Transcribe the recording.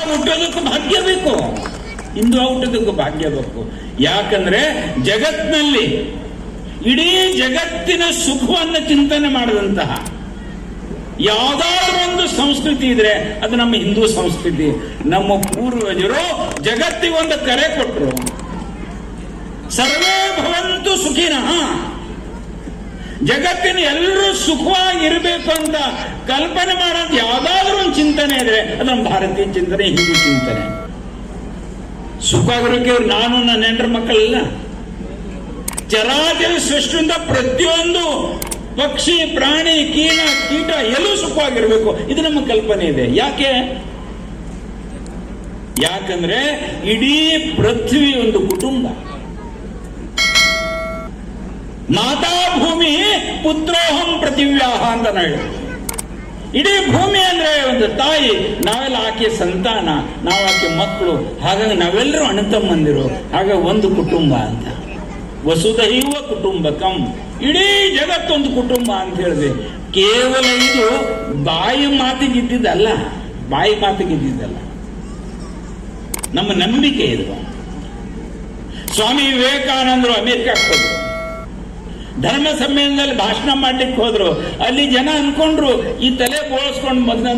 ಹುಟ್ಟೋದಕ್ಕೂ ಭಾಗ್ಯ ಬೇಕು, ಹಿಂದೂ ಹುಟ್ಟೋದಕ್ಕೂ ಭಾಗ್ಯ ಬೇಕು. ಯಾಕಂದ್ರೆ ಜಗತ್ನಲ್ಲಿ ಇಡೀ ಜಗತ್ತಿನ ಸುಖವನ್ನು ಚಿಂತನೆ ಮಾಡಿದಂತಹ ಯಾವುದಾದ್ರೂ ಒಂದು ಸಂಸ್ಕೃತಿ ಇದ್ರೆ ಅದು ನಮ್ಮ ಹಿಂದೂ ಸಂಸ್ಕೃತಿ. ನಮ್ಮ ಪೂರ್ವಜರು ಜಗತ್ತಿಗೊಂದು ಕರೆ ಕೊಟ್ಟರು, ಸರ್ವೇ ಭವಂತು ಸುಖಿನಃ. ಜಗತ್ತಿನ ಎಲ್ಲರೂ ಸುಖವಾಗಿರ್ಬೇಕು ಅಂತ ಕಲ್ಪನೆ ಮಾಡೋದು ಯಾವ್ದಾದ್ರೂ ಒಂದು ಚಿಂತನೆ ಇದ್ರೆ ಅದು ನಮ್ಮ ಭಾರತೀಯ ಚಿಂತನೆ, ಹಿಂದೂ ಚಿಂತನೆ. ಸುಖವಾಗಿರೋಕೆ ನಾನು ನನ್ನ ಹೆಂಡ್ರ ಮಕ್ಕಳಿಲ್ಲ. ಚರಾಚರ ಸೃಷ್ಟಿಯಿಂದ ಪ್ರತಿಯೊಂದು ಪಕ್ಷಿ, ಪ್ರಾಣಿ, ಕೀಟ ಎಲ್ಲೂ ಸುಖವಾಗಿರ್ಬೇಕು, ಇದು ನಮ್ಮ ಕಲ್ಪನೆ ಇದೆ. ಯಾಕಂದ್ರೆ ಇಡೀ ಪೃಥ್ವಿ ಒಂದು ಕುಟುಂಬ. ಮಾತಾ ಭೂಮಿ ಪುತ್ರೋಹಂ ಪೃಥಿವ್ಯಾಹ ಅಂತ ಹೇಳಿ, ಇಡೀ ಭೂಮಿ ಅಂದ್ರೆ ಒಂದು ತಾಯಿ, ನಾವೆಲ್ಲ ಆಕೆ ಸಂತಾನ, ನಾವು ಆಕೆ ಮಕ್ಕಳು. ಹಾಗಾಗಿ ನಾವೆಲ್ಲರೂ ಅಣ್ಣತಮ್ಮಂದಿರು, ಹಾಗಾಗಿ ಒಂದು ಕುಟುಂಬ ಅಂತ. ವಸುಧೈವ ಕುಟುಂಬಕಂ, ಇಡೀ ಜಗತ್ತೊಂದು ಕುಟುಂಬ ಅಂತ ಹೇಳಿದೆ. ಕೇವಲ ಇದು ಬಾಯಿ ಮಾತಿಗಿದ್ದಿದ್ದಲ್ಲ, ನಮ್ಮ ನಂಬಿಕೆ ಇದು. ಸ್ವಾಮಿ ವಿವೇಕಾನಂದರು ಅಮೆರಿಕಕ್ಕೆ ಹೋದ್ರು, ಧರ್ಮ ಸಮ್ಮೇಳನದಲ್ಲಿ ಭಾಷಣ ಮಾಡ್ಲಿಕ್ಕೆ ಹೋದ್ರು. ಅಲ್ಲಿ ಜನ ಅನ್ಕೊಂಡ್ರು ಈ ತಲೆ ಬೋಳಿಸ್ಕೊಂಡು ಮೊದಲ